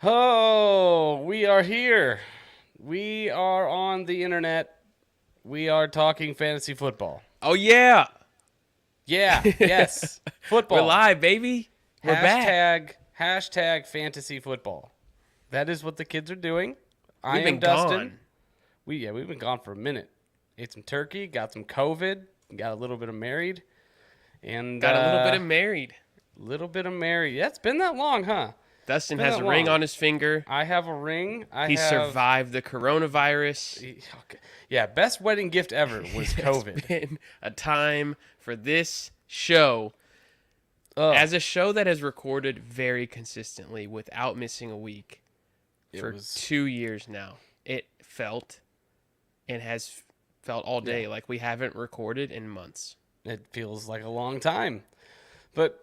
Oh, we are here. We are on the internet. We are talking fantasy football. Oh yeah, Yeah, yes, we're football. live, baby. We're back. Hashtag fantasy football. That is what the kids are doing. I We've am been Dustin. gone. We've been gone for a minute. Ate some turkey, got some COVID, got a little bit of married, and Got a little bit of married. little bit of married. Yeah, it's been that long, huh? It's Dustin been has that a ring long. on his finger. I have a ring. He survived the coronavirus. Okay. Yeah, best wedding gift ever was It's COVID. been a time for this show. Ugh, As a show that has recorded very consistently without missing a week for was 2 years now, it felt and has felt all day like we haven't recorded in months. it feels like a long time, but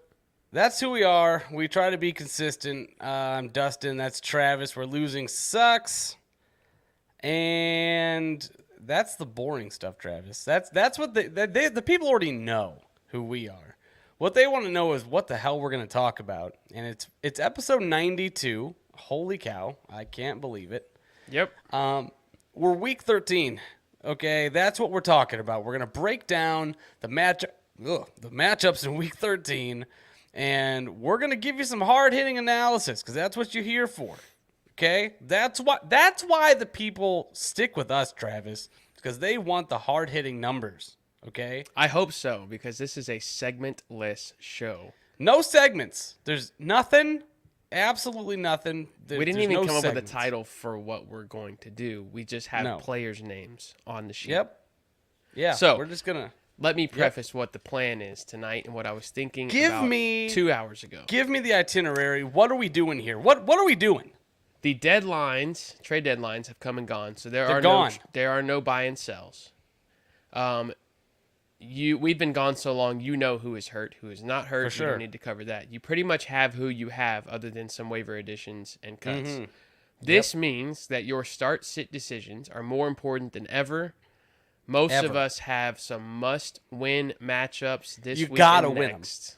that's who we are. We try to be consistent. I'm Dustin. That's Travis. We're losing sucks, and that's the boring stuff, Travis. That's what the people already know who we are. What they want to know is what the hell we're going to talk about, and it's episode 92. Holy cow! I can't believe it. Yep. We're week 13. Okay, that's what we're talking about. We're gonna break down the matchups in week 13, and we're gonna give you some hard hitting analysis because that's what you're here for. Okay, that's why the people stick with us, Travis, because they want the hard hitting numbers. Okay, I hope so, because this is a segmentless show. no segments. There's nothing. Absolutely nothing. We didn't There's even no come up with a segments. title for what we're going to do. We just have No. players' names on the sheet. Yep. Yeah. So, we're just gonna Let me preface what the plan is tonight and what I was thinking Give about me- 2 hours ago. give me the itinerary. What are we doing here? What are we doing? The deadlines, trade deadlines, have come and gone, so there They're are gone. there are no buy and sells. We've been gone so long, you know who is hurt, who is not hurt. For sure. We don't need to cover that. You pretty much have who you have, other than some waiver additions and cuts. Mm-hmm. This means that your start-sit decisions are more important than ever. Most of Ever. us have some must-win matchups this You week gotta and win 'em. next.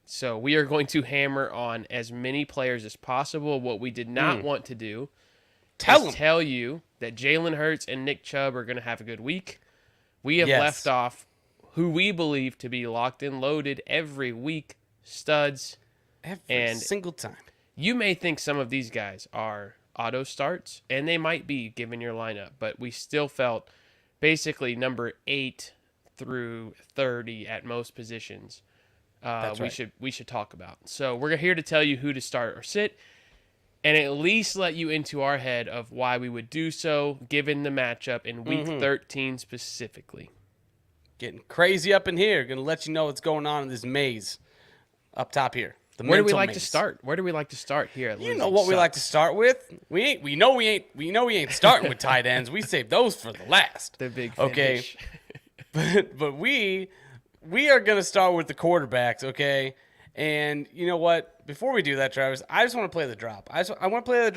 So we are going to hammer on as many players as possible. What we did not want to do Tell is them. tell you that Jalen Hurts and Nick Chubb are going to have a good week. We have Yes. left off who we believe to be locked and loaded every week, studs. Every and- single time. You may think some of these guys are auto starts, and they might be given your lineup, but we still felt basically number 8 through 30 at most positions. That's right. We should talk about. So we're here to tell you who to start or sit, and at least let you into our head of why we would do so, given the matchup in week 13 specifically. Getting crazy up in here. Gonna let you know what's going on in this maze up top here. The Where do we mental like to maze. start? Where do we like to start here? At You Losing know what we like to Sucks? start with. We know we ain't starting with tight ends. We save those for the last. The big Okay. finish. But we are gonna start with the quarterbacks, okay? And you know what? Before we do that, Travis, I just want to play the drop. I want to play the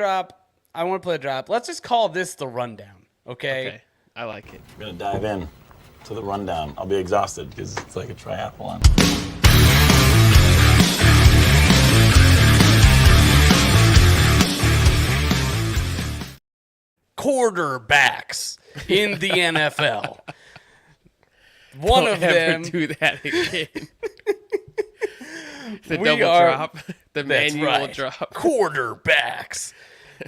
drop. Let's just call this the rundown, okay? Okay, I like it. We're gonna dive in to the rundown. I'll be exhausted because it's like a triathlon. Quarterbacks in the NFL. One Don't of ever them. do that again. The We double are- drop, the That's manual right. drop. Quarterbacks.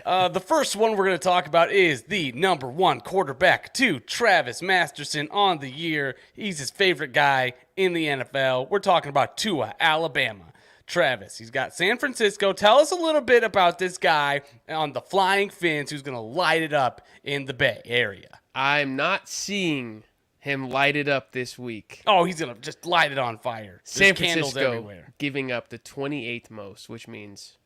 The first one we're going to talk about is the number one quarterback to Travis Masterson on the year. He's his favorite guy in the NFL. We're talking about Tua, Alabama. Travis, he's got San Francisco. Tell us a little bit about this guy on the Flying Fins who's going to light it up in the Bay Area. I'm not seeing him light it up this week. Oh, he's going to just light it on fire. San There's candles Francisco everywhere. giving up the 28th most, which means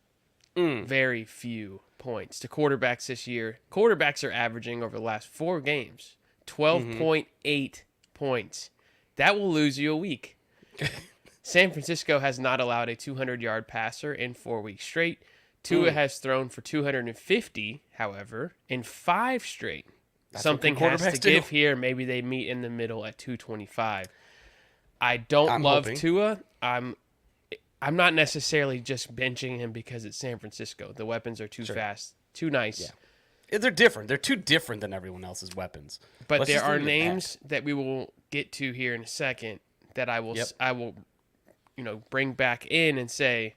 very few points to quarterbacks this year. Quarterbacks are averaging over the last 4 games 12.8 points. That will lose you a week. San Francisco has not allowed a 200-yard passer in 4 weeks straight. Tua has thrown for 250, however, in 5 straight. Something good has to quarterbacks do. give here. Maybe they meet in the middle at 225. I don't I'm love hoping. Tua. I I'm not necessarily just benching him because it's San Francisco. The weapons are too fast, too nice. Yeah. They're different. They're too different than everyone else's weapons. But Let's there just are leave it at names that we will get to here in a second that I will bring back in and say,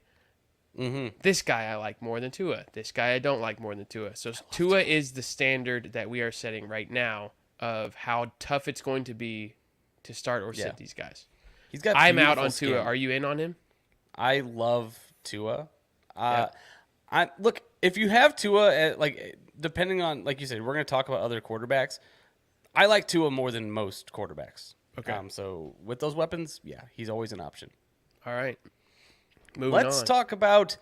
this guy I like more than Tua. This guy I don't like more than Tua. So Tua is the standard that we are setting right now of how tough it's going to be to start or sit these guys. He's got. I'm out beautiful on skin. Tua. Are you in on him? I love Tua. I look, if you have Tua, depending on, like you said, we're going to talk about other quarterbacks. I like Tua more than most quarterbacks. Okay. So with those weapons, he's always an option. All right. Moving Let's on. talk about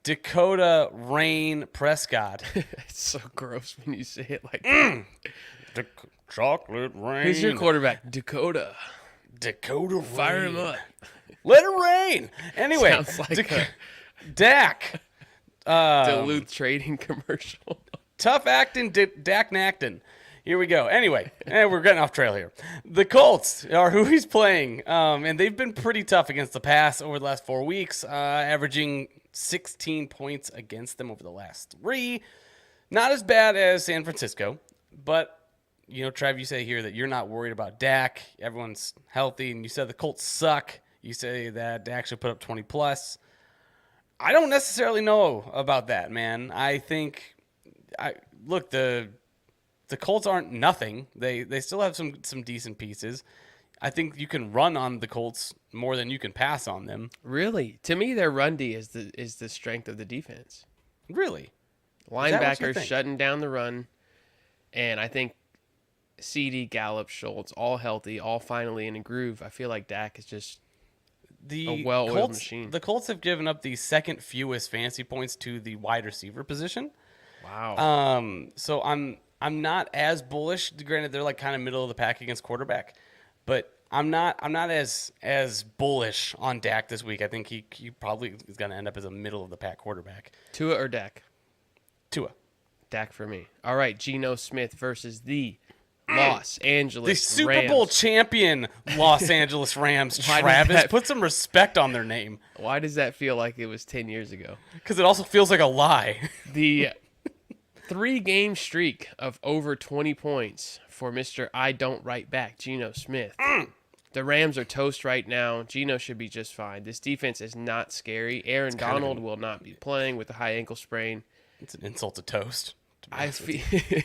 Dakota Rain Prescott. It's so gross when you say it like The chocolate rain. Who's your quarterback? Dakota. Dakota Rain. Fire him up. Let it rain. Anyway, Sounds like a Dak. Duluth trading commercial. Tough acting, Dak Nacton. Here we go. Anyway, we're getting off trail here. The Colts are who he's playing, and they've been pretty tough against the pass over the last 4 weeks, averaging 16 points against them over the last 3. Not as bad as San Francisco, but, Trev, you say here that you're not worried about Dak. Everyone's healthy, and you said the Colts suck. You say that Dak should put up 20+. I don't necessarily know about that, man. I think, the Colts aren't nothing. They still have some decent pieces. I think you can run on the Colts more than you can pass on them. Really? To me, their run D is the strength of the defense. Really? that what you Linebackers think? shutting down the run, and I think CD, Gallup, Schultz, all healthy, all finally in a groove. I feel like Dak is just a well-oiled Colts, machine. The Colts have given up the second fewest fantasy points to the wide receiver position. Wow. So I'm not as bullish. Granted, they're like kind of middle of the pack against quarterback, but I'm not as bullish on Dak this week. I think he probably is going to end up as a middle of the pack quarterback. Tua or Dak? Tua. Dak for me. All right, Geno Smith versus the Los Angeles The Super Rams. Bowl champion Los Angeles Rams. Why does Travis, that- put some respect on their name, Why does that feel like it was 10 years ago? because it also feels like a lie. The 3-game streak of over 20 points for Mr. I Don't Write Back, Geno Smith. The Rams are toast right now. Geno should be just fine. This defense is not scary. Aaron kind of Donald will not be playing with a high ankle sprain. It's an insult to toast. to be I honest with feel you.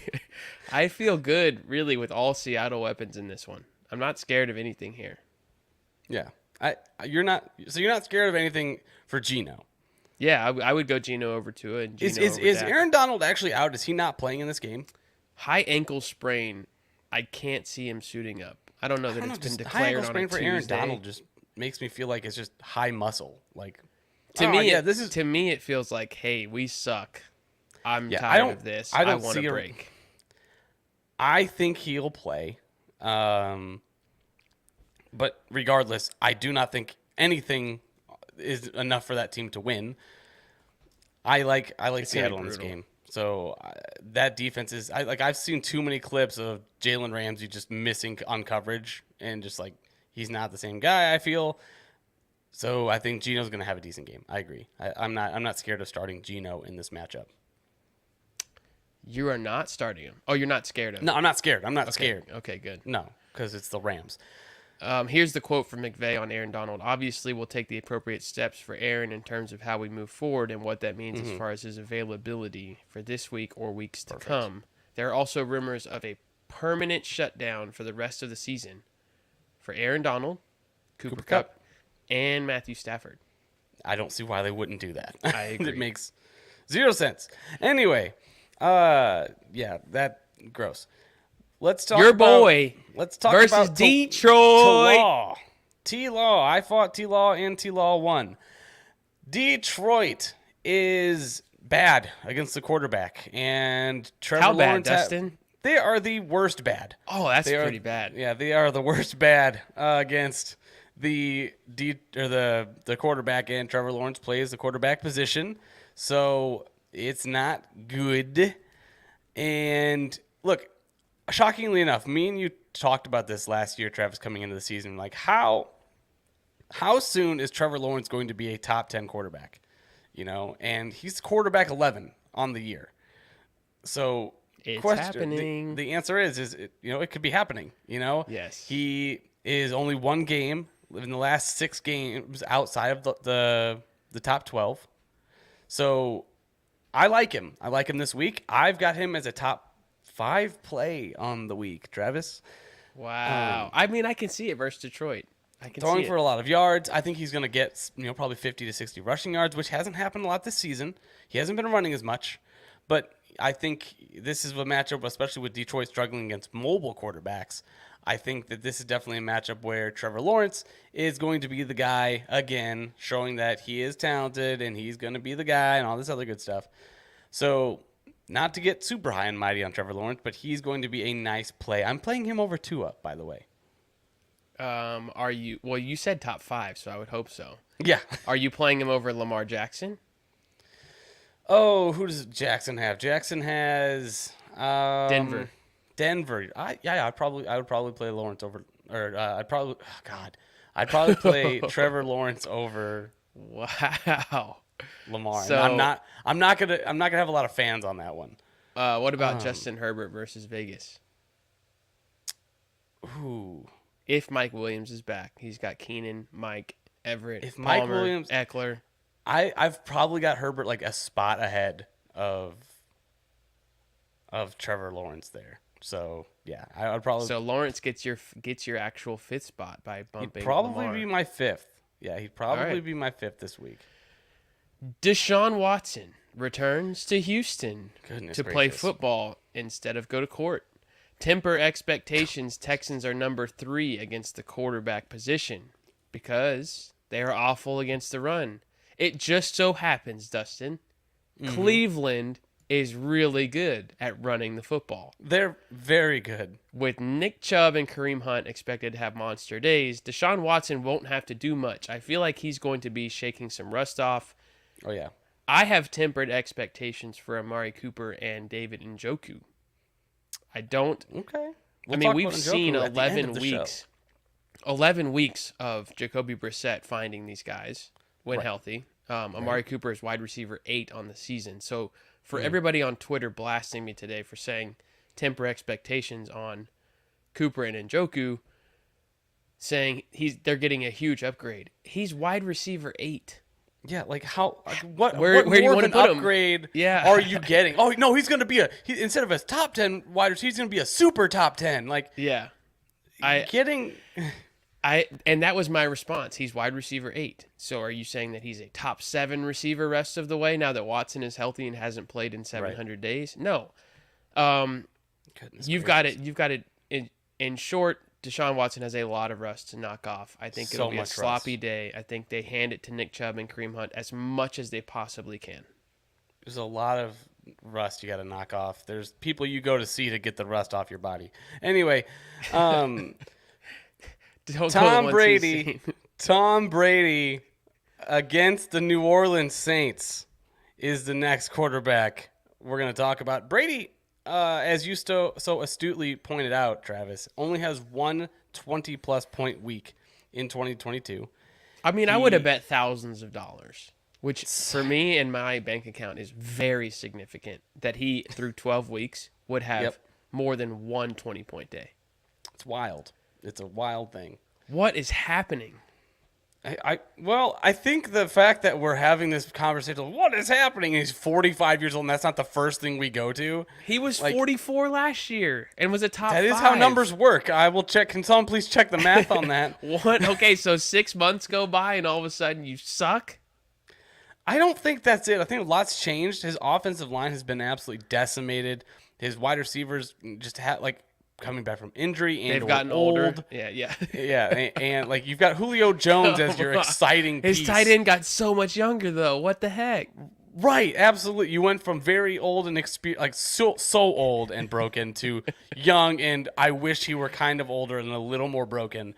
I feel good really with all Seattle weapons in this one. I'm not scared of anything here. Yeah. You're not scared of anything for Geno. Yeah, I would go Geno over Tua and Geno Is over Dak. Aaron Donald actually out? Is he not playing in this game? High ankle sprain. I can't see him suiting up. I don't know I that don't know, it's been just high ankle declared on a sprain for Aaron Tuesday. Donald just makes me feel like it's just high muscle. Like To oh, me, yeah, this is to me, it feels like, hey, we suck. I'm I tired don't- of this. I I don't want see a a- break. I think he'll play. But regardless, I do not think anything is enough for that team to win. I like Seattle in this brutal. game. So that defense is I've seen too many clips of Jalen Ramsey just missing on coverage and just like he's not the same guy, I feel. So I think Geno's going to have a decent game. I agree. I'm not scared of starting Geno in this matchup. You are not starting him. Oh, you're not scared of him. No, I'm not scared. I'm not Okay. scared. Okay, good. No, because it's the Rams. Here's the quote from McVay on Aaron Donald. Obviously, we'll take the appropriate steps for Aaron in terms of how we move forward and what that means as far as his availability for this week or weeks to come. There are also rumors of a permanent shutdown for the rest of the season for Aaron Donald, Cooper Kupp. Kupp, and Matthew Stafford. I don't see why they wouldn't do that. I It agree. makes 0 sense. Anyway, yeah, that gross. Let's talk Your about, boy Let's talk versus about Detroit. T-Law. T-Law. I fought T-Law and T-Law won. Detroit is bad against the quarterback, and Trevor How bad, Lawrence Dustin? they are the worst bad. Oh, that's They are- pretty bad. Yeah, they are the worst bad against the quarterback, and Trevor Lawrence plays the quarterback position, so it's not good. And look, shockingly enough, me and you talked about this last year, Travis, coming into the season, like how how soon is Trevor Lawrence going to be a top 10 quarterback? And he's quarterback 11 on the year. So It's happening. The answer is it could be happening. Yes. He is only one game in the last 6 games outside of the top 12. So I like him. I like him this week. I've got him as a top 5 play on the week, Travis. Wow. I mean, I can see it versus Detroit. I can Throwing see for it. a lot of yards. I think he's going to get, probably 50 to 60 rushing yards, which hasn't happened a lot this season. He hasn't been running as much, but I think this is a matchup, especially with Detroit struggling against mobile quarterbacks. I think that this is definitely a matchup where Trevor Lawrence is going to be the guy again, showing that he is talented and he's going to be the guy and all this other good stuff. So, not to get super high and mighty on Trevor Lawrence, but he's going to be a nice play. I'm playing him over Tua, by the way. Are you? Well, you said top 5, so I would hope so. Yeah. Are you playing him over Lamar Jackson? Oh, who does Jackson have? Jackson has Denver. Denver. I would probably play Lawrence over, or I'd probably play Trevor Lawrence over Wow. Lamar. So- And I'm not gonna have a lot of fans on that one. What about Justin Herbert versus Vegas? Ooh. If Mike Williams is back, he's got Keenan, Mike, Everett, If Mike Palmer, Williams- Eckler. I've probably got Herbert like a spot ahead of Trevor Lawrence there. So yeah, I would probably So Lawrence gets your actual 5th spot by bumping. he'd probably Lamar. be my 5th. Yeah, he'd probably right. be my 5th this week. Deshaun Watson returns to Houston Goodness to play gracious. football instead of go to court. Temper expectations. Texans are number 3 against the quarterback position because they are awful against the run. It just so happens, Dustin, Cleveland is really good at running the football. They're very good. With Nick Chubb and Kareem Hunt expected to have monster days, Deshaun Watson won't have to do much. I feel like he's going to be shaking some rust off. Oh yeah. I have tempered expectations for Amari Cooper and David Njoku. I don't. Okay. I mean, we've seen 11 show. weeks. 11 weeks of Jacoby Brissett finding these guys when Right. healthy. Amari Cooper is wide receiver 8 on the season. So for everybody on Twitter blasting me today for saying temper expectations on Cooper and Njoku, saying they're getting a huge upgrade. He's wide receiver 8. Yeah, like how? What? Where what do you more wanna of an put him? upgrade? Yeah. Are you getting? Oh no, he's going to be instead of a top 10 wide receiver, he's going to be a super top 10. Like Yeah. getting. And that was my response. He's wide receiver 8. So are you saying that he's a top 7 receiver rest of the way now that Watson is healthy and hasn't played in 700 days? No. Goodness You've got it. In short, Deshaun Watson has a lot of rust to knock off. I think it'll So be a much sloppy day. I think they hand it to Nick Chubb and Kareem Hunt as much as they possibly can. There's a lot of rust you got to knock off. There's people you go to see to get the rust off your body. Anyway, Don't go to Tom ones he's Brady. seen. Tom Brady against the New Orleans Saints is the next quarterback we're going to talk about. Brady, as you so astutely pointed out, Travis, only has one 20-plus point week in 2022. I mean, I would have bet thousands of dollars, which for me and my bank account is very significant, that he, through 12 weeks, would have Yep. more than one 20-point day. It's wild. It's a wild thing. What is happening? I think the fact that we're having this conversation, what is happening? He's 45 years old, and that's not the first thing we go to. He was Like- 44 last year and was a top That is 5. how numbers work. I will check. Can someone please check the math on that? What? Okay, so 6 months go by and all of a sudden you suck? I don't think that's it. I think a lot's changed. His offensive line has been absolutely decimated. His wide receivers just had coming back from injury and They've gotten old. older. Yeah. Yeah, and like you've got Julio Jones as your exciting piece. His tight end got so much younger though. What the heck? Right, absolutely. You went from very old and so old and broken to young, and I wish he were kind of older and a little more broken.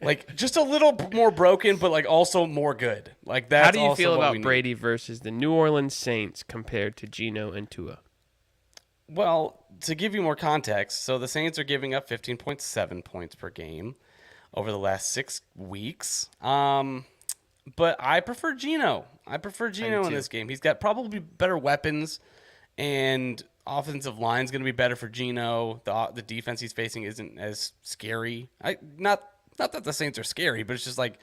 Like just a little more broken, but like also more good. Like that's How do you also feel what we about need. Brady versus the New Orleans Saints compared to Geno and Tua? Well, to give you more context, so the Saints are giving up 15.7 points per game. over the last 6 weeks. But I prefer Geno. I prefer Geno in too. this game. He's got probably better weapons, and offensive line's going to be better for Geno. The defense he's facing isn't as scary. Not that the Saints are scary, but it's just like,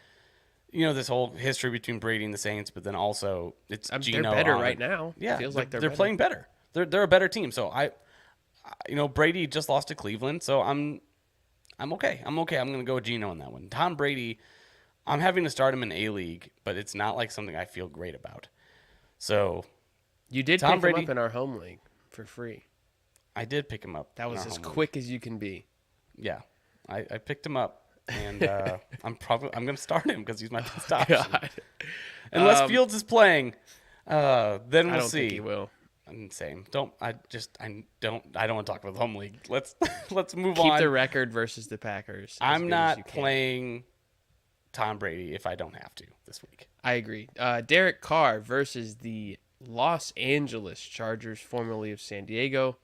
this whole history between Brady and the Saints, but then also it's Geno. They're better right now. Yeah, Feels like they're better. playing better. They're a better team. So Brady just lost to Cleveland, so I'm okay. I'm going to go with Geno on that one. Tom Brady, I'm having to start him in A-League, but it's not like something I feel great about. So You did Tom pick Brady- him up in our home league for free. I did pick him up. That was in our as home league. quick as you can be. Yeah, I picked him up, and I'm going to start him because he's my best option. God. Unless Fields is playing, then I we'll don't see. think he will. Same. I don't want to talk about the home league. Let's move Keep on. the record versus the Packers. as I'm good as not you can. playing Tom Brady if I don't have to this week. I agree. Derek Carr versus the Los Angeles Chargers, formerly of San Diego.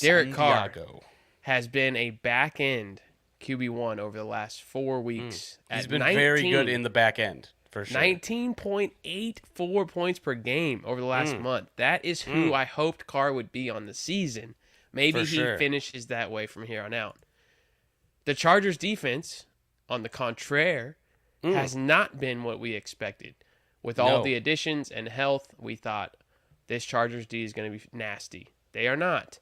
Derek Carr Santiago. has been a back end QB1 over the last 4 weeks. He's at been very good in the back end for sure. 19.84 points per game over the last month. That is who I hoped Carr would be on the season. Maybe For sure. he finishes that way from here on out. The Chargers defense, on the contraire, has not been what we expected. With all No. the additions and health, we thought this Chargers D is going to be nasty. They are not.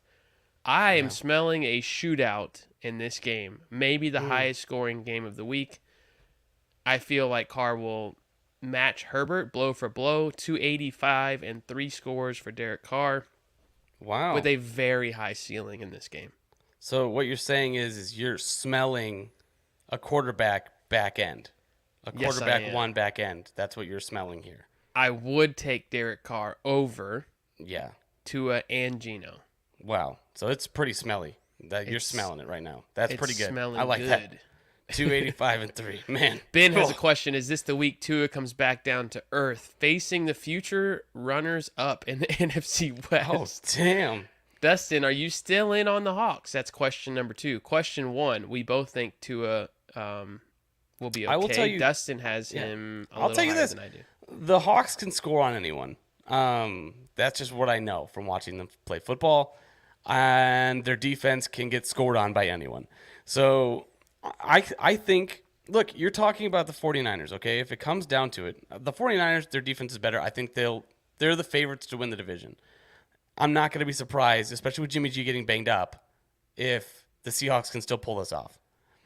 I am smelling a shootout in this game. Maybe the highest scoring game of the week. I feel like Carr will match Herbert blow for blow, 285 and 3 scores for Derek Carr Wow. with a very high ceiling in this game. So what you're saying is you're smelling a quarterback back end. A Yes, I quarterback am. one back end. That's what you're smelling here. I would take Derek Carr over Yeah. Tua and Geno. Wow. So it's pretty smelly. That you're It's- smelling it right now. That's It's pretty good. smelling I like good. that. 285 and 3. Man. Ben has a Oh. question. Is this the week Tua comes back down to earth, facing the future runners up in the NFC Oh, West? damn. Dustin, are you still in on the Hawks? That's question number 2. Question 1, we both think Tua will be okay. I will tell you- Dustin has him a I'll little tell you higher this. than I do. The Hawks can score on anyone. That's just what I know from watching them play football. And their defense can get scored on by anyone. So I think, look, you're talking about the 49ers, okay? If it comes down to it, the 49ers, their defense is better. I think they're the favorites to win the division. I'm not going to be surprised, especially with Jimmy G getting banged up, if the Seahawks can still pull this off.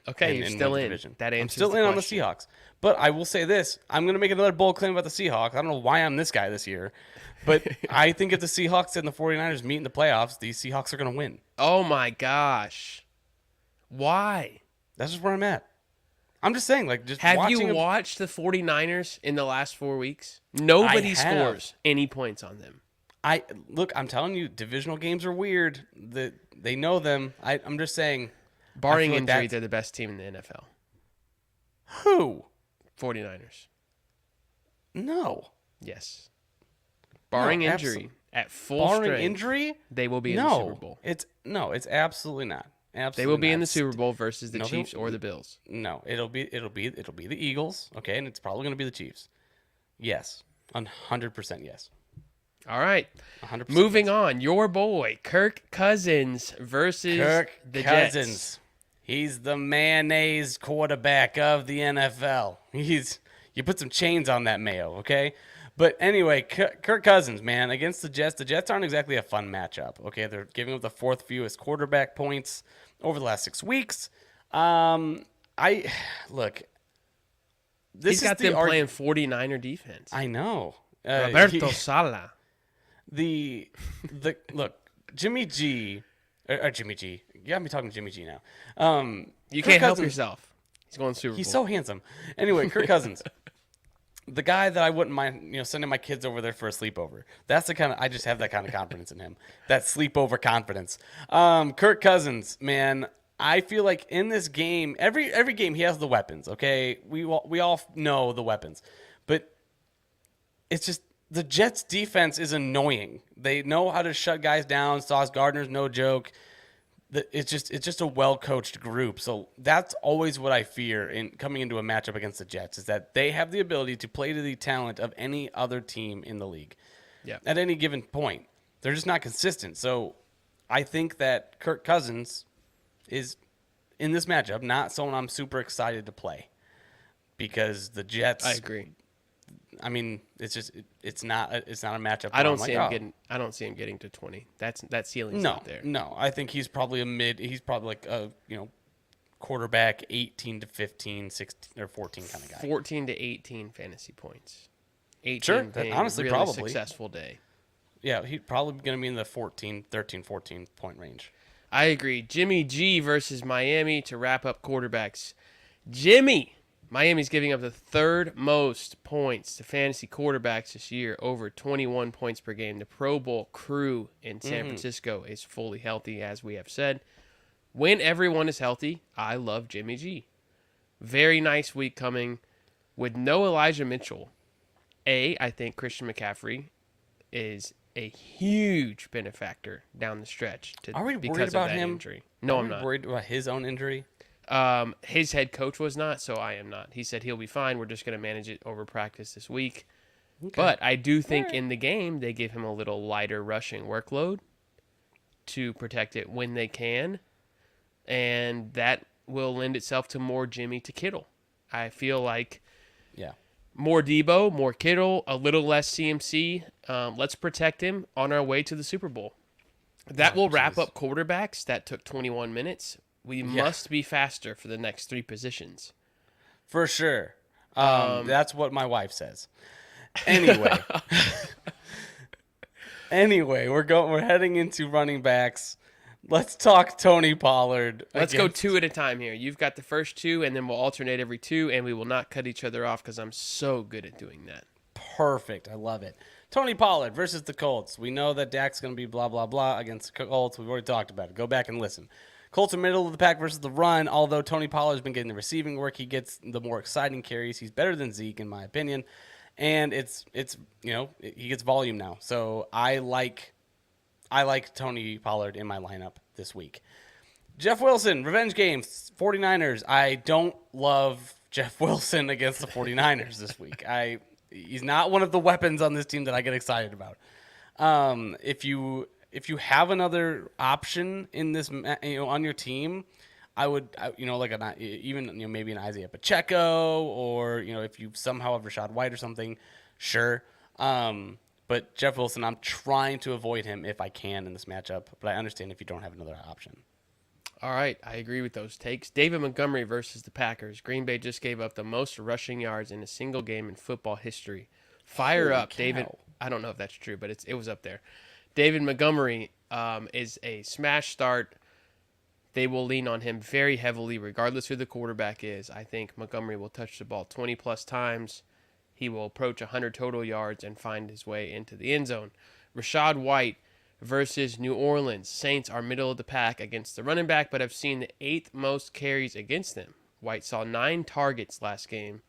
Okay, you're and still win the in. division. That I'm answers still in on the question. Seahawks. But I will say this. I'm going to make another bold claim about the Seahawks. I don't know why I'm this guy this year. But I think if the Seahawks and the 49ers meet in the playoffs, these Seahawks are going to win. Oh my gosh. Why? That's just where I'm at. I'm just saying, like, just Have watching you them- watched the 49ers in the last 4 weeks? Nobody have. scores any points on them. I'm telling you, divisional games are weird. They know them. I'm just saying. Barring like injury, that's- they're the best team in the NFL. Who? 49ers. No. Yes. Barring No, injury, at full Barring strength, injury? they will be in no. the Super Bowl. It's absolutely not. Absolutely They will be not. in the Super Bowl versus the No, they Chiefs won't. or the Bills. No, it'll be the Eagles, okay, and it's probably going to be the Chiefs. Yes, 100% yes, All right. 100%. Moving on, your boy Kirk Cousins versus Kirk the Cousins. Jets. He's the mayonnaise quarterback of the NFL. You put some chains on that mayo, okay? But anyway, Kirk Cousins, man, against the Jets. The Jets aren't exactly a fun matchup, okay? They're giving up the 4th fewest quarterback points over the last 6 weeks. Look. This He's got is the them playing 49er defense. I know. Roberto Sala. Look, Jimmy G, or Jimmy G. You got me talking to Jimmy G now. You Kirk can't help Cousins, yourself. He's going Super Bowl. He's so handsome. Anyway, Kirk Cousins, the guy that I wouldn't mind, sending my kids over there for a sleepover. That's the kind of I just have that kind of confidence in him. That sleepover confidence. Kirk Cousins, man. I feel like in this game, every game he has the weapons. Okay, we all know the weapons, but it's just the Jets' defense is annoying. They know how to shut guys down. Sauce Gardner's no joke. it's just a well coached group. So that's always what I fear in coming into a matchup against the Jets is that they have the ability to play to the talent of any other team in the league. Yeah. At any given point, they're just not consistent. So I think that Kirk Cousins is in this matchup not someone I'm super excited to play because the Jets. I agree. I mean, it's not a matchup. I where don't I'm see like, him getting to 20. That ceiling's No, not there. no. I think he's probably he's probably like a quarterback 18 to 15, 16 or 14 kind of guy. 14 to 18 fantasy points. 18 Sure, being honestly, really probably. successful day. Yeah, he's probably going to be in the 13, 14 point range. I agree. Jimmy G versus Miami to wrap up quarterbacks. Jimmy, Miami's giving up the third most points to fantasy quarterbacks this year, over 21 points per game. The Pro Bowl crew in San Francisco is fully healthy, as we have said. When everyone is healthy, I love Jimmy G. Very nice week coming with no Elijah Mitchell. I think Christian McCaffrey is a huge benefactor down the stretch. Are we worried because about of that him? injury. No, Are I'm we not. worried about his own injury? His head coach was not, so I am not. He said he'll be fine. We're just going to manage it over practice this week. Okay. But I do think in the game they give him a little lighter rushing workload to protect it when they can, and that will lend itself to more Jimmy to Kittle. I feel like Yeah. more Debo, more Kittle, a little less CMC. Let's protect him on our way to the Super Bowl. That will wrap up quarterbacks. That took 21 minutes. We must be faster for the next three positions. For sure. That's what my wife says. Anyway. We're heading into running backs. Let's talk Tony Pollard. Let's go two at a time here. You've got the first two, and then we'll alternate every two, and we will not cut each other off because I'm so good at doing that. Perfect. I love it. Tony Pollard versus the Colts. We know that Dak's going to be blah, blah, blah against the Colts. We've already talked about it. Go back and listen. Colts are middle of the pack versus the run. Although Tony Pollard's been getting the receiving work, he gets the more exciting carries. He's better than Zeke, in my opinion. And it's he gets volume now. So I like Tony Pollard in my lineup this week. Jeff Wilson, revenge game, 49ers. I don't love Jeff Wilson against the 49ers this week. He's not one of the weapons on this team that I get excited about. If you have another option in this, on your team, I would, maybe an Isaiah Pacheco, or if you somehow have Rashad White or something, sure. But Jeff Wilson, I'm trying to avoid him if I can in this matchup. But I understand if you don't have another option. All right, I agree with those takes. David Montgomery versus the Packers. Green Bay just gave up the most rushing yards in a single game in football history. Fire Holy up, David. cow. I don't know if that's true, but it was up there. David Montgomery is a smash start. They will lean on him very heavily, regardless who the quarterback is. I think Montgomery will touch the ball 20-plus times. He will approach 100 total yards and find his way into the end zone. Rashad White versus New Orleans. Saints are middle of the pack against the running back, but have seen the 8th most carries against them. White saw 9 targets last game.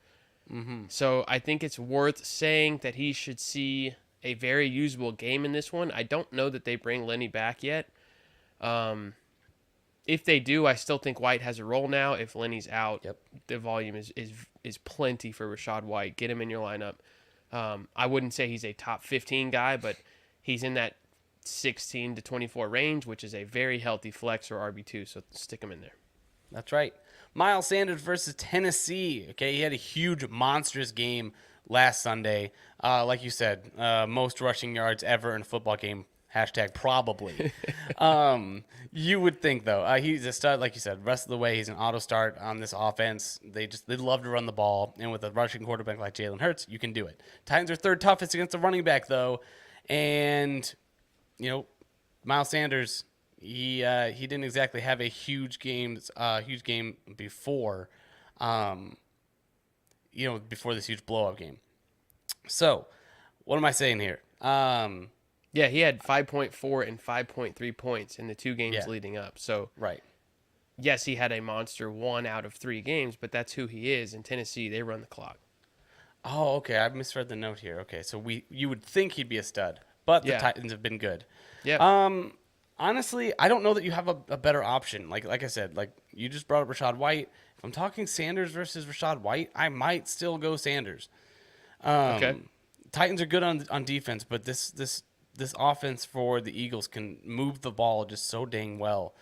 So I think it's worth saying that he should see a very usable game in this one. I don't know that they bring Lenny back yet. If they do, I still think White has a role now. If Lenny's out, the volume is plenty for Rashad White. Get him in your lineup. I wouldn't say he's a top 15 guy, but he's in that 16 to 24 range, which is a very healthy flex or RB2, so stick him in there. That's right. Miles Sanders versus Tennessee. Okay, he had a huge, monstrous game last Sunday. Like you said, most rushing yards ever in a football game. Hashtag probably. You would think, though, he's a stud, like you said. Rest of the way, he's an auto start on this offense. They love to run the ball, and with a rushing quarterback like Jalen Hurts, you can do it. Titans are third toughest against the running back, though, and Miles Sanders, he didn't exactly have a huge game before, before this huge blowout game. So, what am I saying here? Yeah, he had 5.4 and 5.3 points in the 2 games leading up. So, Right. yes, he had a monster 1 out of 3 games, but that's who he is. In Tennessee, they run the clock. Oh, okay. I misread the note here. Okay, so you would think he'd be a stud, but the Titans have been good. Yeah. honestly, I don't know that you have a better option. Like I said, like you just brought up Rashad White. If I'm talking Sanders versus Rashad White, I might still go Sanders. Okay. Titans are good on defense, but this offense for the Eagles can move the ball just so dang well.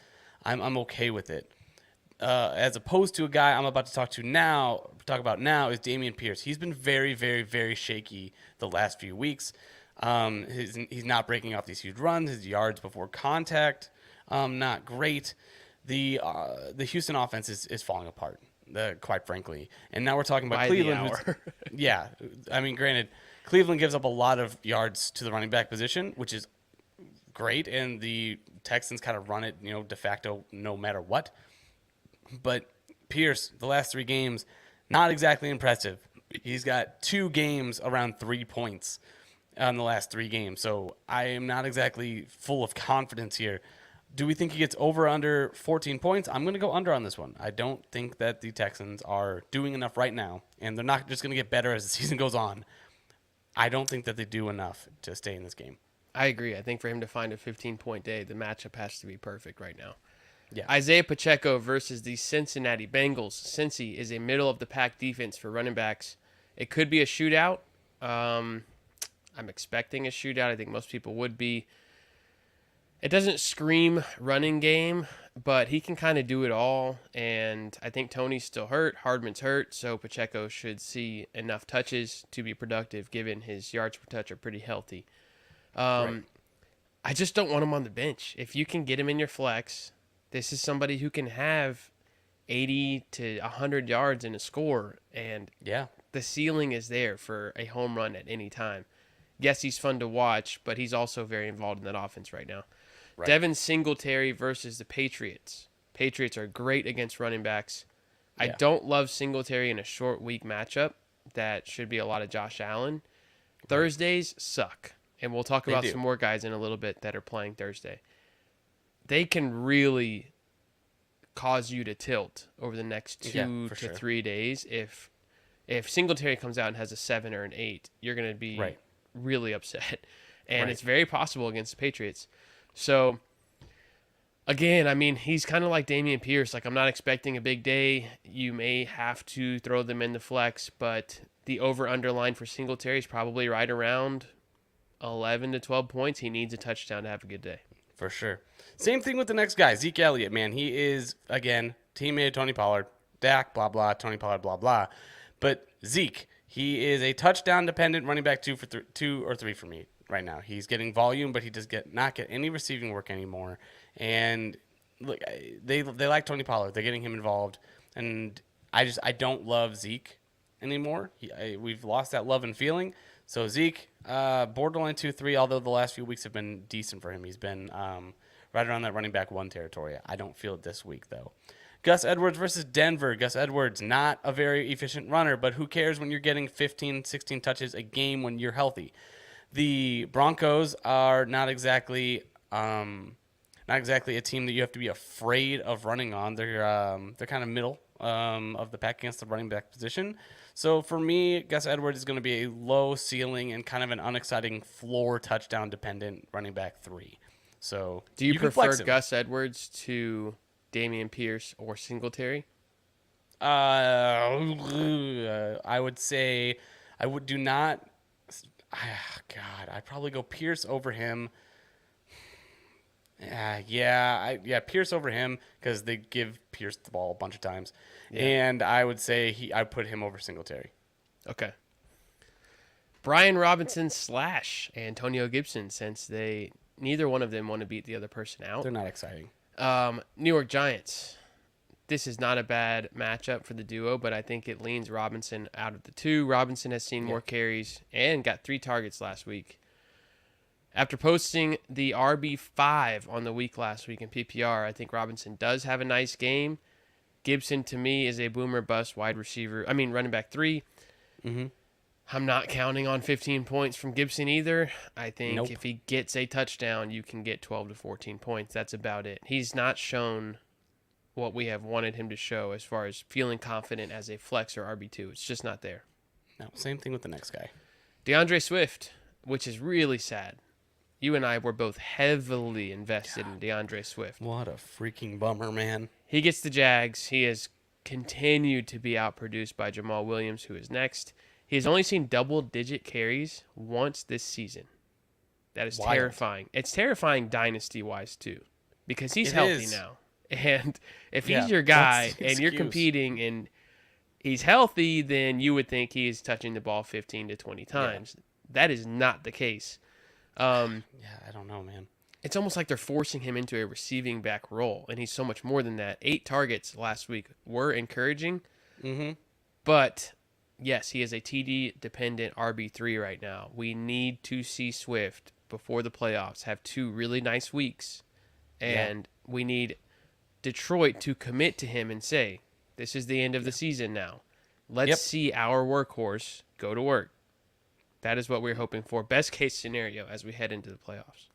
I'm okay with it. As opposed to a guy I'm about to talk about now is Dameon Pierce. He's been very, very, very shaky the last few weeks. He's not breaking off these huge runs. His yards before contact, not great. The Houston offense is falling apart, quite frankly. And now we're talking about By Cleveland. the hour. Yeah, I mean, granted, Cleveland gives up a lot of yards to the running back position, which is great, and the Texans kind of run it, de facto, no matter what. But Pierce, the last 3 games, not exactly impressive. He's got 2 games around 3 points in the last 3 games. So I am not exactly full of confidence here. Do we think he gets over under 14 points? I'm going to go under on this one. I don't think that the Texans are doing enough right now, and they're not just going to get better as the season goes on. I don't think that they do enough to stay in this game. I agree. I think for him to find a 15-point day, the matchup has to be perfect right now. Yeah. Isaiah Pacheco versus the Cincinnati Bengals. Cincy is a middle-of-the-pack defense for running backs. It could be a shootout. I'm expecting a shootout. I think most people would be. It doesn't scream running game, but he can kind of do it all. And I think Tony's still hurt. Hardman's hurt. So Pacheco should see enough touches to be productive, given his yards per touch are pretty healthy. Right. I just don't want him on the bench. If you can get him in your flex, this is somebody who can have 80 to 100 yards in a score, and Yeah. the ceiling is there for a home run at any time. Yes, he's fun to watch, but he's also very involved in that offense right now. Right. Devin Singletary versus the Patriots. Patriots are great against running backs. I Yeah. don't love Singletary in a short week matchup. That should be a lot of Josh Allen. Thursdays suck, and we'll talk about do. some more guys in a little bit that are playing Thursday. They can really cause you to tilt over the next 2 for to sure. 3 days. If Singletary comes out and has a 7 or an 8, you're going to be Right. really upset. And Right. it's very possible against the Patriots. So, again, I mean, he's kind of like Dameon Pierce. Like, I'm not expecting a big day. You may have to throw them in the flex, but the over-under line for Singletary is probably right around 11 to 12 points. He needs a touchdown to have a good day. For sure. Same thing with the next guy, Zeke Elliott, man. He is, again, teammate of Tony Pollard. Dak, blah, blah, Tony Pollard, blah, blah. But Zeke, he is a touchdown-dependent running back 2 or 3 for me right now. He's getting volume, but he does not get any receiving work anymore. And look, they like Tony Pollard. They're getting him involved. And I don't love Zeke anymore. We've lost that love and feeling. So Zeke, borderline 2-3, although the last few weeks have been decent for him. He's been right around that running back 1 territory. I don't feel it this week, though. Gus Edwards versus Denver. Gus Edwards, not a very efficient runner, but who cares when you're getting 15, 16 touches a game when you're healthy? The Broncos are not exactly a team that you have to be afraid of running on. They're kind of middle of the pack against the running back position. So for me, Gus Edwards is going to be a low ceiling and kind of an unexciting floor touchdown dependent running back 3. So Do you can prefer flex him. Gus Edwards to Dameon Pierce or Singletary? I would say I would do not. God, I'd probably go Pierce over him. Pierce over him because they give Pierce the ball a bunch of times, and I would say I'd put him over Singletary. Okay. Brian Robinson / Antonio Gibson, since neither one of them want to beat the other person out. They're not exciting. New York Giants. This is not a bad matchup for the duo, but I think it leans Robinson out of the 2. Robinson has seen more carries and got 3 targets last week. After posting the RB5 on the week last week in PPR, I think Robinson does have a nice game. Gibson, to me, is a boomer bust running back 3. Mm-hmm. I'm not counting on 15 points from Gibson either. I think if he gets a touchdown, you can get 12 to 14 points. That's about it. He's not shown what we have wanted him to show as far as feeling confident as a flex or RB2. It's just not there. No, same thing with the next guy. DeAndre Swift, which is really sad. you and I were both heavily invested in DeAndre Swift. What a freaking bummer, man. He gets the Jags. He has continued to be outproduced by Jamal Williams, who is next. He has only seen double-digit carries once this season. That is Wild. terrifying. It's terrifying dynasty-wise, too, because he's It healthy is. now. And if Yeah, he's your guy that's the and you're excuse. competing and he's healthy, then you would think he is touching the ball 15 to 20 times. That is not the case. Yeah, I don't know, man. It's almost like they're forcing him into a receiving back role, and he's so much more than that. 8 targets last week were encouraging, but yes, he is a TD-dependent RB3 right now. We need to see Swift before the playoffs have 2 really nice weeks, and we need Detroit to commit to him and say, this is the end of the season now. Let's see our workhorse go to work. That is what we're hoping for. Best case scenario as we head into the playoffs.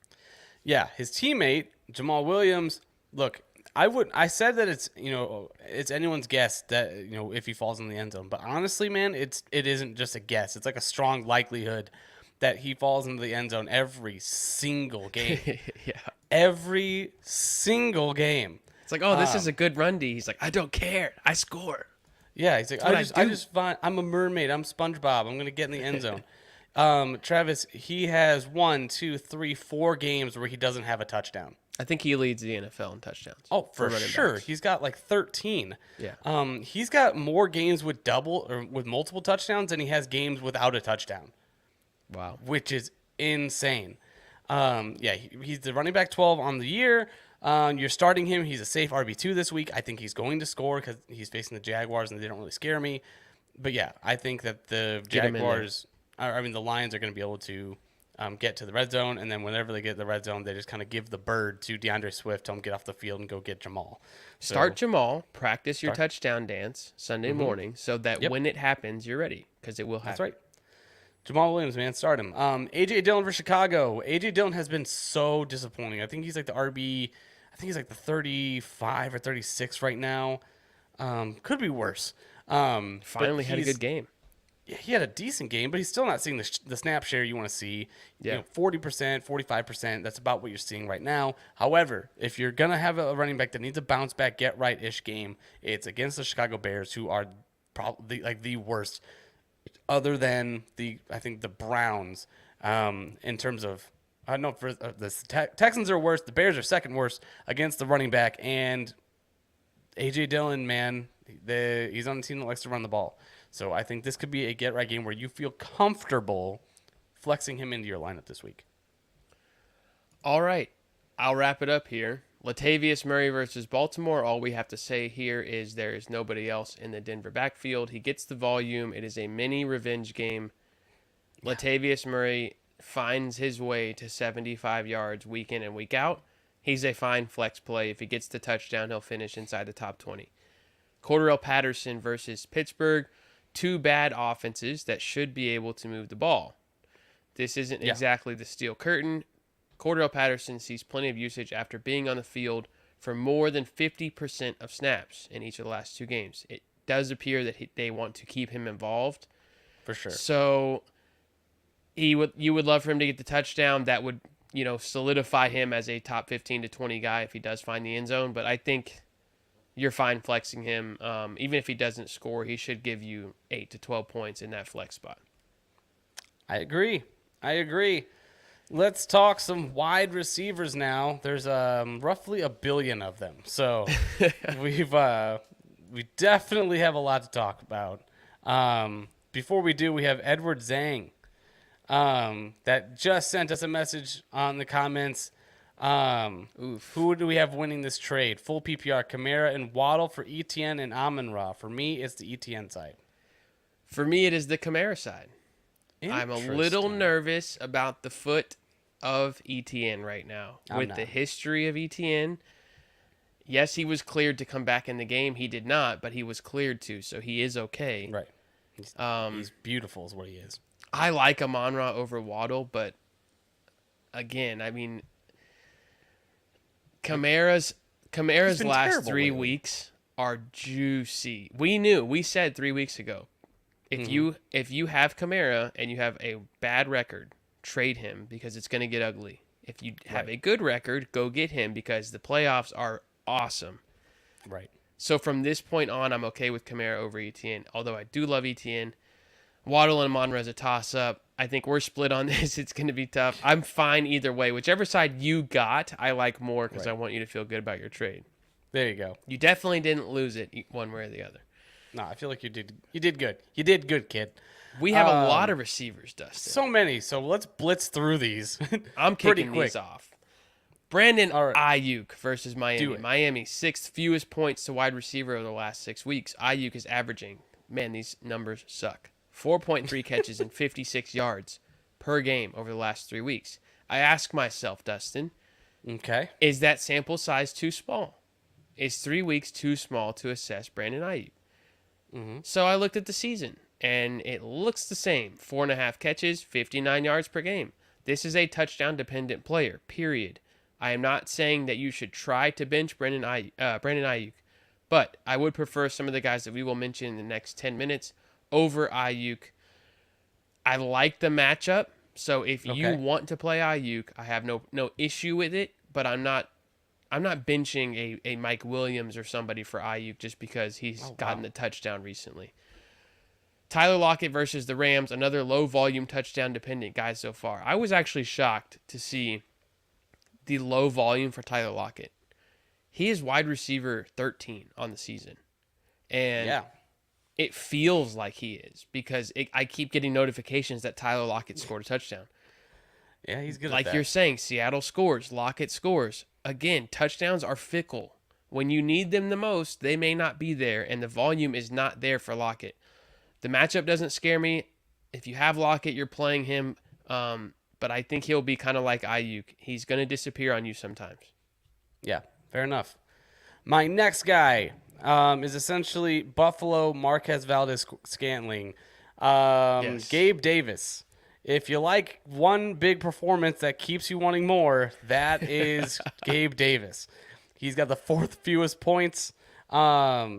Yeah, his teammate Jamal Williams. Look, I said that it's it's anyone's guess that if he falls in the end zone. But honestly, man, it isn't just a guess. It's like a strong likelihood that he falls into the end zone every single game. Yeah. Every single game. It's like, oh, this is a good run D. He's like, I don't care. I score. Yeah, he's like, what I I do. just find I'm a mermaid. I'm SpongeBob. I'm gonna get in the end zone. Travis, he has 1, 2, 3, 4 games where he doesn't have a touchdown. I think he leads the NFL in touchdowns. Oh, for running sure. backs. He's got like 13. Yeah. He's got more games with multiple touchdowns than he has games without a touchdown, Wow. which is insane. He's the running back 12 on the year. You're starting him. He's a safe RB2 this week. I think he's going to score because he's facing the Jaguars and they don't really scare me. But yeah, I think that the Get him in there. the Lions are going to be able to get to the red zone, and then whenever they get to the red zone, they just kind of give the bird to DeAndre Swift, tell him get off the field and go get Jamal. So, Start Jamal. Practice your touchdown dance Sunday morning so that Yep. when it happens, you're ready because it will happen. That's right. Jamal Williams, man, start him. A.J. Dillon for Chicago. A.J. Dillon has been so disappointing. I think he's like the RB. I think he's like the 35 or 36 right now. Could be worse. Finally had a good game. Yeah, he had a decent game, but he's still not seeing the snap share you want to see. Yeah. 40%, 45%. That's about what you're seeing right now. However, if you're going to have a running back that needs a bounce back, get right-ish game, it's against the Chicago Bears, who are probably like the worst, other than I think the Browns in terms of, I don't know, for the Texans are worse. The Bears are second worst against the running back. And A.J. Dillon, man, he's on a team that likes to run the ball. So I think this could be a get-right game where you feel comfortable flexing him into your lineup this week. All right. I'll wrap it up here. Latavius Murray versus Baltimore. All we have to say here is there is nobody else in the Denver backfield. He gets the volume. It is a mini revenge game. Latavius Murray finds his way to 75 yards week in and week out. He's a fine flex play. If he gets the touchdown, he'll finish inside the top 20. Cordarrelle Patterson versus Pittsburgh. 2 bad offenses that should be able to move the ball. This isn't exactly the steel curtain. Cordarrelle Patterson sees plenty of usage after being on the field for more than 50% of snaps in each of the last 2 games. It does appear that they want to keep him involved. For sure. So you would love for him to get the touchdown. That would, solidify him as a top 15 to 20 guy if he does find the end zone. But I think you're fine flexing him. Even if he doesn't score, he should give you 8 to 12 points in that flex spot. I agree. Let's talk some wide receivers now. There's roughly 1 billion of them. So we definitely have a lot to talk about. Before we do, we have Edward Zhang that just sent us a message on the comments. Who do we have winning this trade? Full PPR, Kamara and Waddle for ETN and Amon-Ra. For me, it's the ETN side. For me, it is the Kamara side. I'm a little nervous about the foot of ETN right now. With the history of ETN, yes, he was cleared to come back in the game. He did not, but he was cleared to, so he is okay. Right. He's beautiful is what he is. I like Amon-Ra over Waddle, but again, I mean, Kamara's last terrible 3 lately. weeks are juicy. We said 3 weeks ago, if you have Kamara and you have a bad record, trade him because it's going to get ugly. If you have a good record, go get him because the playoffs are awesome. Right. So from this point on, I'm okay with Kamara over Etienne, although I do love Etienne. Waddle and Monroe is a toss-up. I think we're split on this. It's going to be tough. I'm fine either way. Whichever side you got, I like more because I want you to feel good about your trade. There you go. You definitely didn't lose it one way or the other. No, I feel like you did good. You did good, kid. We have a lot of receivers, Dustin. So many. So let's blitz through these. I'm pretty kicking quick. these off. Brandon All right. Ayuk versus Miami. Do it. Miami, 6th fewest points to wide receiver over the last 6 weeks. Ayuk is averaging, man, these numbers suck, 4.3 catches and 56 yards per game over the last 3 weeks. I ask myself, Dustin, Okay. is that sample size too small? Is 3 weeks too small to assess Brandon Ayuk? So I looked at the season, and it looks the same. 4.5 catches, 59 yards per game. This is a touchdown-dependent player, period. I am not saying that you should try to bench Brandon Ayuk, but I would prefer some of the guys that we will mention in the next 10 minutes over Ayuk. I like the matchup, so if you Okay. want to play Ayuk, I have no issue with it, but I'm not benching a Mike Williams or somebody for Ayuk just because he's gotten the touchdown recently. Tyler Lockett versus the Rams, another low-volume touchdown-dependent guy so far. I was actually shocked to see the low volume for Tyler Lockett. He is wide receiver 13 on the season. And Yeah. it feels like he is because I keep getting notifications that Tyler Lockett scored a touchdown. Yeah, he's good Like at that. you're saying, Seattle scores, Lockett scores. Again, touchdowns are fickle. When you need them the most, they may not be there, and the volume is not there for Lockett. The matchup doesn't scare me. If you have Lockett, you're playing him. But I think he'll be kind of like Ayuk. He's going to disappear on you sometimes. Yeah, fair enough. My next guy is essentially Buffalo Marquez Valdez Scantling. Yes. Gabe Davis. If you like one big performance that keeps you wanting more, that is Gabe Davis. He's got the 4th fewest points. All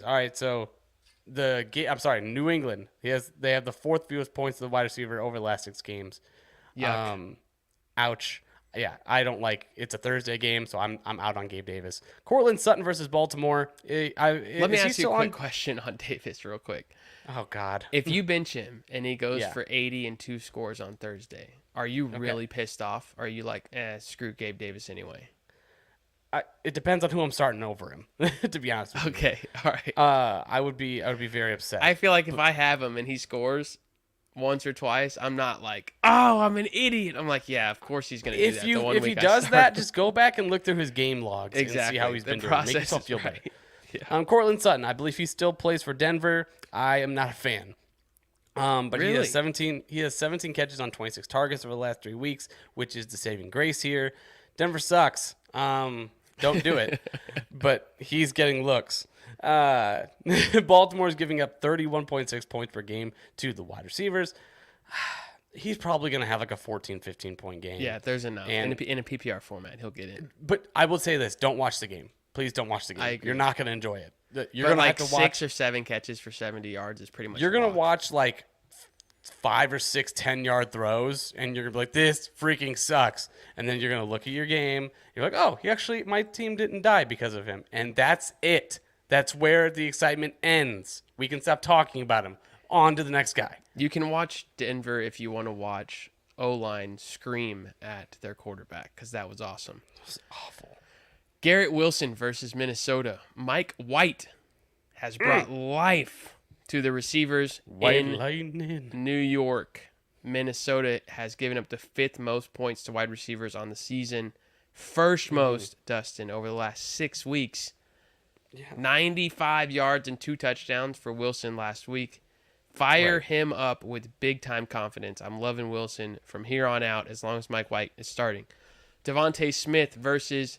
right, so New England. They have the 4th fewest points to the wide receiver over the last 6 games. Yuck. Ouch. Yeah, I don't like. It's a Thursday game, so I'm out on Gabe Davis. Cortland Sutton versus Baltimore. Let me ask you a quick question on Davis real quick. Oh God. If you bench him and he goes Yeah. for 80 and 2 scores on Thursday, are you really pissed off? Or are you like, screw Gabe Davis anyway? It depends on who I'm starting over him. To be honest with Okay, all right. you, I would be very upset. I feel like if I have him and he scores once or twice, I'm not like, oh, I'm an idiot. I'm like, yeah, of course he's gonna do that. If he does that, just go back and look through his game logs and exactly see how he's the been doing. process Make yourself is feel right. better. Cortland Sutton, I believe he still plays for Denver. I am not a fan. But he Really? has 17 catches on 26 targets over the last 3 weeks, which is the saving grace here. Denver sucks. Don't do it. But he's getting looks. Baltimore's giving up 31.6 points per game to the wide receivers. He's probably going to have like a 14, 15-point game. Yeah, there's enough. And- In a PPR format, he'll get it. But I will say this. Don't watch the game. Please don't watch the game. I agree. You're not going to enjoy it. You're But going to like have to watch. 6 or 7 catches for 70 yards is pretty much You're a going to lock. watch like 5 or 6 10-yard throws, and you're going to be like, this freaking sucks. And then you're going to look at your game. You're like, oh, my team didn't die because of him. And that's it. That's where the excitement ends. We can stop talking about him. On to the next guy. You can watch Denver if you want to watch O-line scream at their quarterback because that was awesome. It's awful. Garrett Wilson versus Minnesota. Mike White has brought life to the receivers White in lightning. New York. Minnesota has given up the 5th most points to wide receivers on the season. First most, Dustin, over the last 6 weeks. 95 yards and 2 touchdowns for Wilson last week. Fire him up with big-time confidence. I'm loving Wilson from here on out as long as Mike White is starting. Devontae Smith versus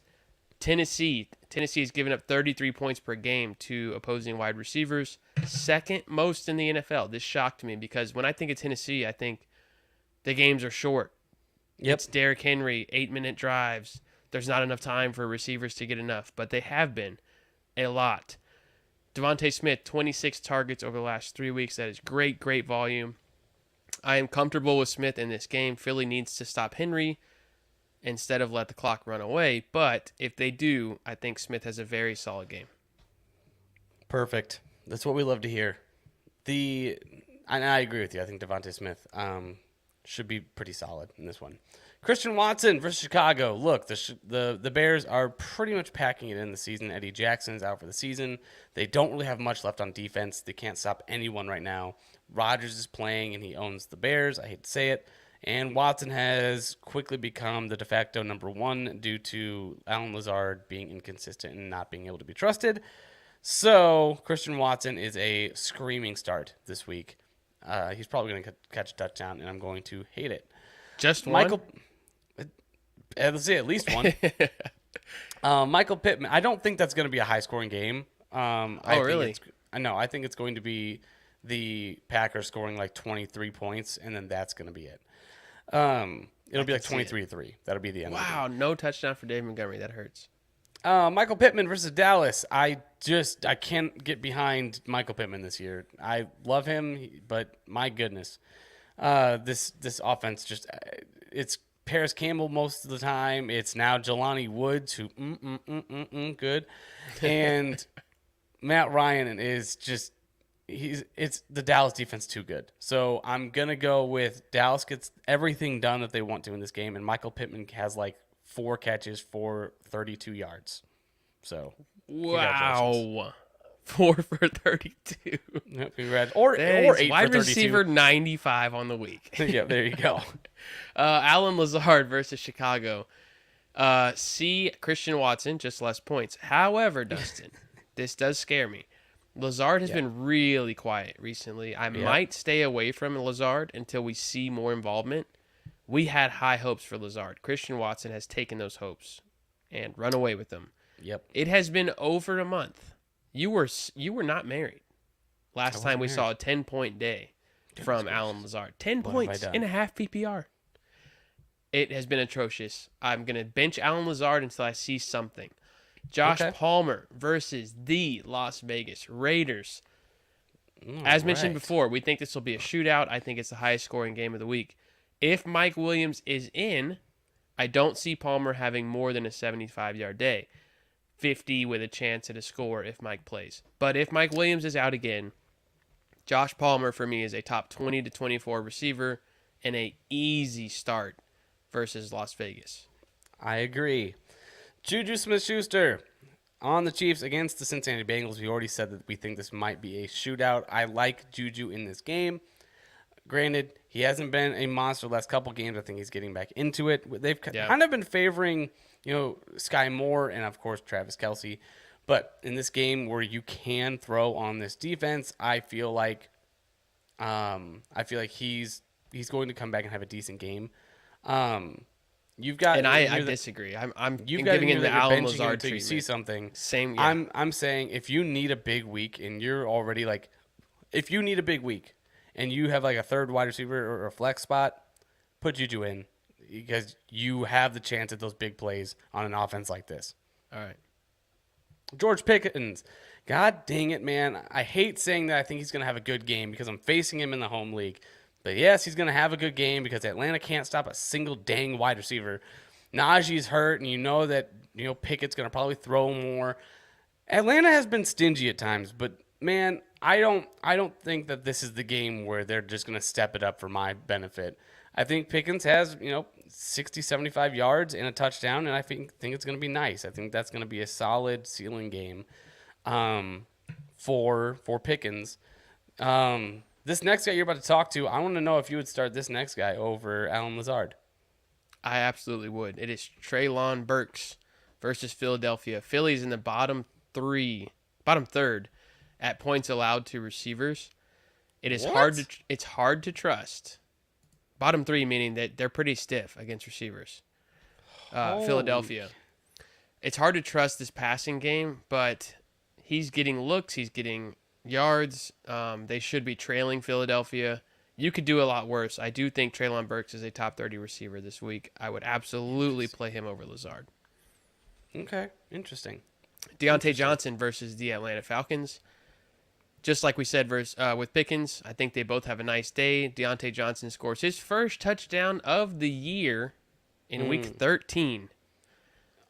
Tennessee. Tennessee has given up 33 points per game to opposing wide receivers. 2nd most in the NFL. This shocked me because when I think of Tennessee, I think the games are short. Yep. It's Derrick Henry, 8-minute drives. There's not enough time for receivers to get enough, but they have been a lot. Devontae Smith, 26 targets over the last 3 weeks. That is great volume. I am comfortable with Smith in this game. Philly needs to stop Henry instead of let the clock run away. But if they do, I think Smith has a very solid game. Perfect. That's what we love to hear. And I agree with you. I think Devontae Smith should be pretty solid in this one. Christian Watson versus Chicago. Look, the Bears are pretty much packing it in the season. Eddie Jackson is out for the season. They don't really have much left on defense. They can't stop anyone right now. Rodgers is playing, and he owns the Bears. I hate to say it. And Watson has quickly become the de facto number one due to Allen Lazard being inconsistent and not being able to be trusted. So Christian Watson is a screaming start this week. He's probably going to catch a touchdown, and I'm going to hate it. Just Michael, one? let's say at least one. Michael Pittman. I don't think that's going to be a high-scoring game. Really? I think it's going to be the Packers scoring like 23 points, and then that's going to be it. It'll be like 23-3. That'll be the end. Wow, no touchdown for David Montgomery. That hurts. Michael Pittman versus Dallas. I can't get behind Michael Pittman this year. I love him, but my goodness, this offense it's Paris Campbell most of the time. It's now Jelani Woods who good, and Matt Ryan is just it's the Dallas defense too good. So I'm gonna go with Dallas gets everything done that they want to in this game, and Michael Pittman has like 4 catches for 32 yards. So, wow. 4 for 32. Yep, congrats. Or 8 wide for 32. receiver 95 on the week. Yeah, there you go. Allen Lazard versus Chicago. C, Christian Watson, just less points. However, Dustin, this does scare me. Lazard has been really quiet recently. I might stay away from Lazard until we see more involvement. We had high hopes for Lazard. Christian Watson has taken those hopes and run away with them. Yep. It has been over a month. You were not married. Last time we saw a 10-point day from Allen Lazard. 10 points in a half PPR. It has been atrocious. I'm going to bench Allen Lazard until I see something. Josh Palmer versus the Las Vegas Raiders. As mentioned before, we think this will be a shootout. I think it's the highest scoring game of the week. If Mike Williams is in, I don't see Palmer having more than a 75-yard day. 50 with a chance at a score if Mike plays. But if Mike Williams is out again, Josh Palmer for me is a top 20 to 24 receiver and a easy start versus Las Vegas. I agree. Juju Smith-Schuster on the Chiefs against the Cincinnati Bengals. We already said that we think this might be a shootout. I like Juju in this game. Granted, he hasn't been a monster the last couple games. I think he's getting back into it. They've kind of been favoring, Sky Moore and, of course, Travis Kelce. But in this game where you can throw on this defense, I feel like he's going to come back and have a decent game. You've got, and I disagree. I'm giving him the Allen Lazard treatment. You see something. Same. Yeah. I'm saying if you need a big week and you're already if you need a big week and you have like a third wide receiver or a flex spot, put Juju in because you have the chance at those big plays on an offense like this. All right. George Pickens. God dang it, man. I hate saying that I think he's going to have a good game because I'm facing him in the home league. But yes, he's going to have a good game because Atlanta can't stop a single dang wide receiver. Najee's hurt, and you know that Pickett's going to probably throw more. Atlanta has been stingy at times, but man, I don't think that this is the game where they're just going to step it up for my benefit. I think Pickens has 60, 75 yards and a touchdown, and I think it's going to be nice. I think that's going to be a solid ceiling game for Pickens. This next guy you're about to talk to, I want to know if you would start this next guy over Allen Lazard. I absolutely would. It is Treylon Burks versus Philadelphia. Philly's in the bottom third at points allowed to receivers. It is hard to trust. Bottom 3 meaning that they're pretty stiff against receivers. Philadelphia. It's hard to trust this passing game, but he's getting looks. He's getting yards. They should be trailing Philadelphia. You could do a lot worse. I do think Treylon Burks is a top 30 receiver this week. I would absolutely play him over Lazard. Okay, interesting. Deontay Johnson versus the Atlanta Falcons. just like we said with Pickens, I think they both have a nice day. Deontay Johnson scores his first touchdown of the year in Week 13.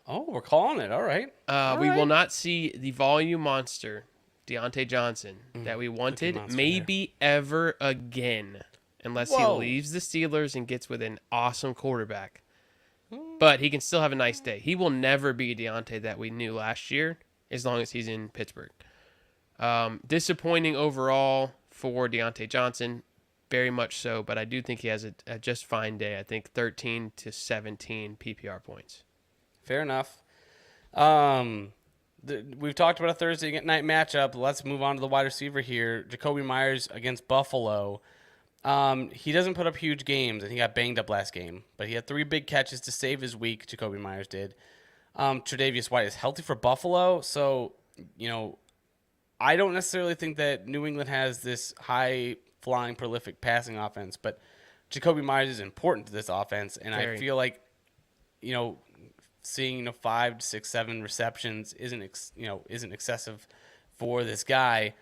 Oh, we're calling it. All right. We will not see the volume monster, Deontay Johnson, that we wanted maybe ever again, unless he leaves the Steelers and gets with an awesome quarterback. But he can still have a nice day. He will never be Deontay that we knew last year, as long as he's in Pittsburgh. Disappointing overall for Deontay Johnson, very much so, but I do think he has a just fine day. I think 13 to 17 PPR points. Fair enough. We've talked about a Thursday night matchup. Let's move on to the wide receiver here. Jakobi Meyers against Buffalo. He doesn't put up huge games, and he got banged up last game. But he had 3 big catches to save his week, Jakobi Meyers did. Tre'Davious White is healthy for Buffalo, so, I don't necessarily think that New England has this high-flying, prolific passing offense, but Jakobi Meyers is important to this offense, and I feel like, seeing 5, 6, 7 receptions isn't excessive for this guy.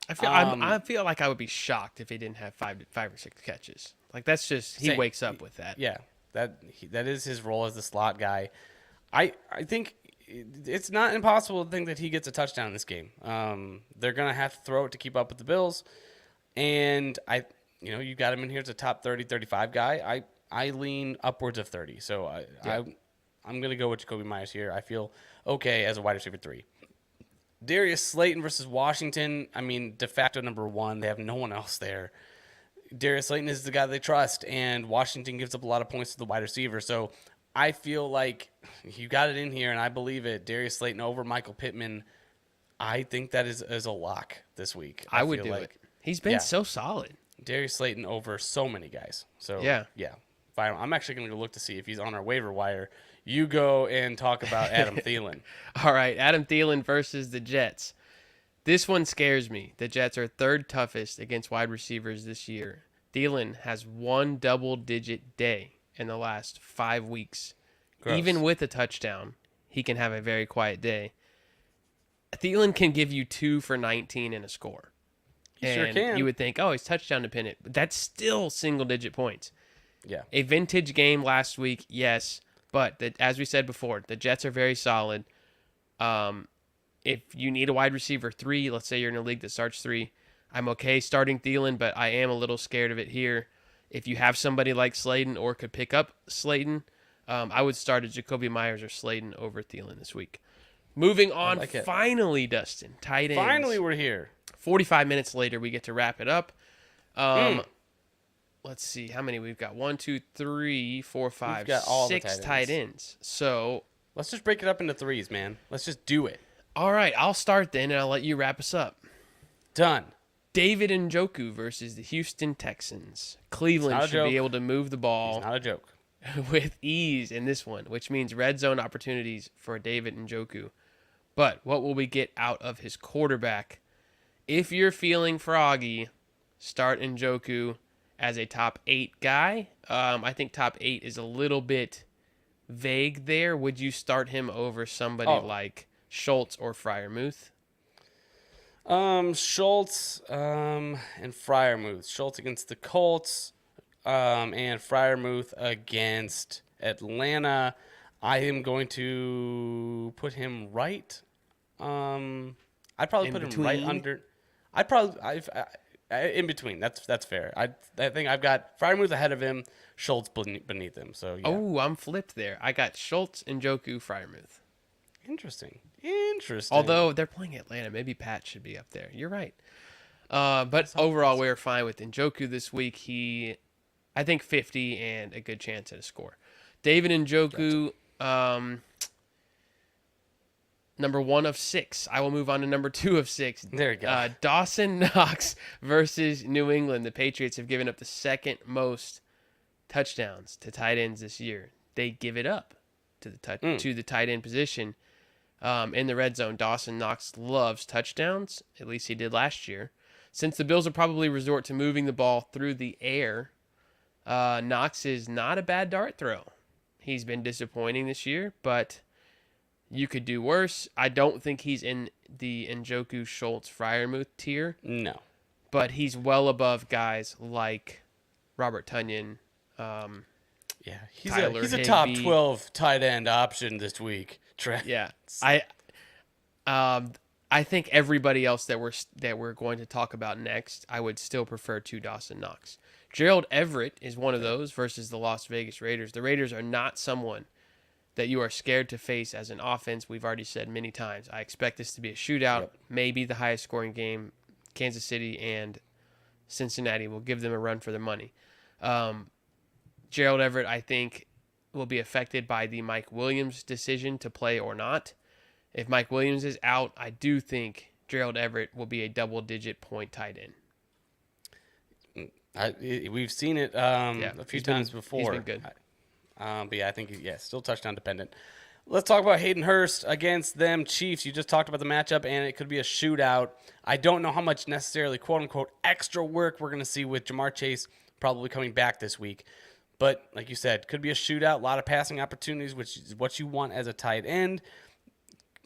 I feel like I would be shocked if he didn't have 5 or 6 catches. Like that's just he wakes up with that. Yeah, that is his role as the slot guy. I think it's not impossible to think that he gets a touchdown in this game. They're gonna have to throw it to keep up with the Bills, and you got him in here as a top 30, 35 guy. I lean upwards of 30, so I'm going to go with Jakobi Meyers here. I feel okay as a wide receiver 3. Darius Slayton versus Washington. I mean, de facto number 1. They have no one else there. Darius Slayton is the guy they trust, and Washington gives up a lot of points to the wide receiver. So I feel like you got it in here, and I believe it. Darius Slayton over Michael Pittman. I think that is a lock this week. I would do it. He's been so solid. Darius Slayton over so many guys. So yeah. I'm actually going to go look to see if he's on our waiver wire. You go and talk about Adam Thielen. All right, Adam Thielen versus the Jets. This one scares me. The Jets are 3rd toughest against wide receivers this year. Thielen has 1 double-digit day in the last 5 weeks. Gross. Even with a touchdown, he can have a very quiet day. Thielen can give you 2 for 19 and a score. He sure can. You would think, he's touchdown dependent, but that's still single-digit points. Yeah. A vintage game last week, yes. But as we said before, the Jets are very solid. If you need a wide receiver 3, let's say you're in a league that starts 3, I'm okay starting Thielen, but I am a little scared of it here. If you have somebody like Slayton or could pick up Slayton, I would start a Jakobi Meyers or Slayton over Thielen this week. Moving on, finally, Dustin, tight ends. Finally, we're here. 45 minutes later, we get to wrap it up. Let's see how many we've got. 1, 2, 3, 4, 5, 6 tight ends. So let's just break it up into 3s, man. Let's just do it. All right, I'll start then, and I'll let you wrap us up. Done. David Njoku versus the Houston Texans. Cleveland should be able to move the ball. It's not a joke. With ease in this one, which means red zone opportunities for David Njoku. But what will we get out of his quarterback? If you're feeling froggy, start Njoku as a top 8 guy. I think top 8 is a little bit vague there. Would you start him over somebody like Schultz or Freiermuth? Schultz and Freiermuth. Schultz against the Colts and Freiermuth against Atlanta. I am going to put him right. I'd probably put him right under. In between. That's fair. I think I've got Freiermuth ahead of him, Schultz beneath him. So yeah. Oh, I'm flipped there. I got Schultz, Njoku, Freiermuth. Interesting. Although they're playing Atlanta, maybe Pat should be up there. You're right. But overall, we're fine with Njoku this week. I think 50 and a good chance at a score. David Njoku, number 1 of 6. I will move on to number 2 of 6. There you go. Dawson Knox versus New England. The Patriots have given up the 2nd most touchdowns to tight ends this year. They give it up to the tight end position. In the red zone, Dawson Knox loves touchdowns. At least he did last year. Since the Bills will probably resort to moving the ball through the air, Knox is not a bad dart throw. He's been disappointing this year, but you could do worse. I don't think he's in the Njoku, Schultz, Freiermuth tier, No. but he's well above guys like Robert Tonyan. Yeah, Tyler he's a top Higbee. 12 tight end option this week. Yeah, I think everybody else that we're going to talk about next, I would still prefer to Dawson Knox. Gerald Everett is one of those versus the Las Vegas Raiders. The Raiders are not someone that you are scared to face as an offense. We've already said many times. I expect this to be a shootout, maybe the highest scoring game. Kansas City and Cincinnati will give them a run for their money. Gerald Everett, I think, will be affected by the Mike Williams decision to play or not. If Mike Williams is out, I do think Gerald Everett will be a double-digit point tight end. We've seen it a few times before. He's been good. But yeah, I think still touchdown dependent. Let's talk about Hayden Hurst against them Chiefs. You just talked about the matchup, and it could be a shootout. I don't know how much necessarily quote-unquote extra work we're going to see with Jamar Chase probably coming back this week. But like you said, could be a shootout, a lot of passing opportunities, which is what you want as a tight end.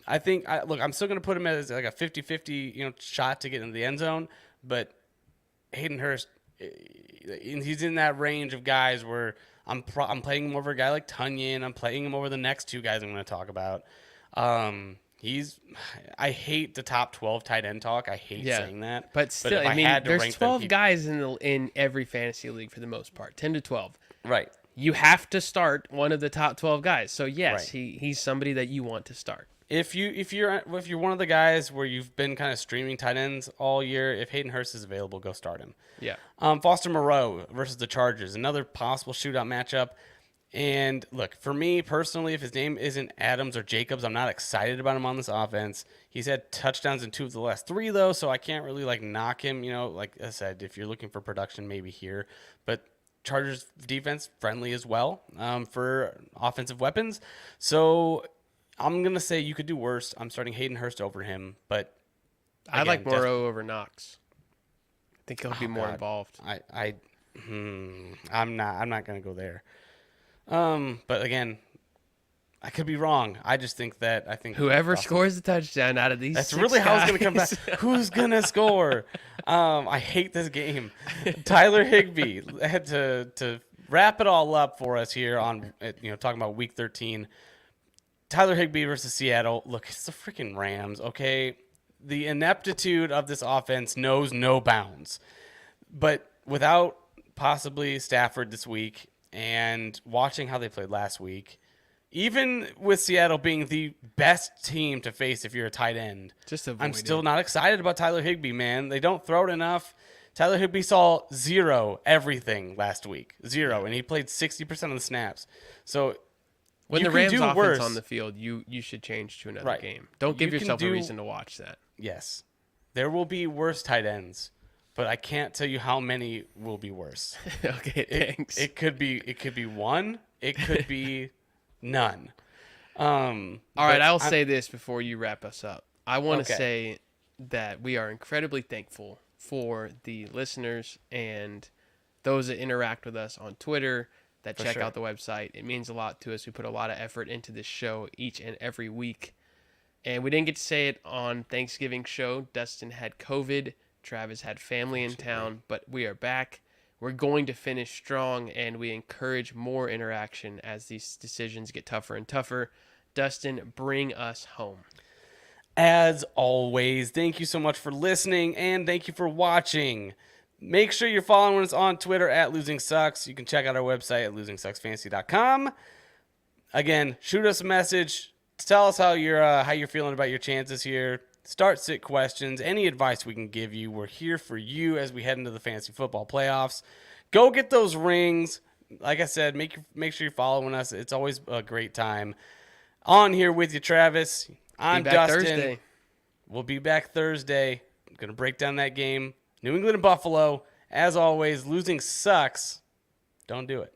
I think, I'm still going to put him as like a 50-50 shot to get into the end zone, but Hayden Hurst, he's in that range of guys where I'm playing him over a guy like Tonyan. I'm playing him over the next two guys I'm going to talk about. I hate the top 12 tight end talk. I hate saying that. But still, I mean, there's 12 guys in every fantasy league for the most part, 10 to 12. Right. You have to start one of the top 12 guys. So yes, he's somebody that you want to start. If you're one of the guys where you've been kind of streaming tight ends all year, if Hayden Hurst is available, go start him. Yeah. Foster Moreau versus the Chargers, another possible shootout matchup. And look, for me personally, if his name isn't Adams or Jacobs, I'm not excited about him on this offense. He's had touchdowns in 2 of the last 3 though, so I can't really knock him. Like I said, if you're looking for production, maybe here. But Chargers defense friendly as well for offensive weapons. So I'm going to say you could do worse. I'm starting Hayden Hurst over him, but I like Moreau over Knox. I think he'll be more involved. I'm not going to go there. But again, I could be wrong. I just think whoever scores the touchdown out of these that's 6 really how it's guys. going to come back. Who's going to score? I hate this game. Tyler Higbee had to wrap it all up for us here on talking about week 13. Tyler Higbee versus Seattle. Look, it's the freaking Rams, okay? The ineptitude of this offense knows no bounds. But without possibly Stafford this week and watching how they played last week, even with Seattle being the best team to face if you're a tight end, I'm still not excited about Tyler Higbee, man. They don't throw it enough. Tyler Higbee saw 0 everything last week. 0. And he played 60% of the snaps. So when the Rams offense on the field, you should change to another game. Don't give yourself a reason to watch that. Yes. There will be worse tight ends, but I can't tell you how many will be worse. Okay, thanks. It could be 1. It could be none. All right, I'll say this before you wrap us up. I want to say that we are incredibly thankful for the listeners and those that interact with us on Twitter, that check out the website. It means a lot to us. We put a lot of effort into this show each and every week. And we didn't get to say it on Thanksgiving show. Dustin had COVID. Travis had family in town, but we are back. We're going to finish strong, and we encourage more interaction as these decisions get tougher and tougher. Dustin, bring us home. As always, thank you so much for listening, and thank you for watching. Make sure you're following us on Twitter at Losing Sucks. You can check out our website at losingsucksfantasy.com. Again, shoot us a message. Tell us how you're feeling about your chances here. Start sit questions. Any advice we can give you, we're here for you as we head into the fantasy football playoffs. Go get those rings. Like I said, make sure you're following us. It's always a great time. On here with you, Travis. I'm Dustin. Thursday. We'll be back Thursday. I'm going to break down that game. New England and Buffalo. As always, losing sucks. Don't do it.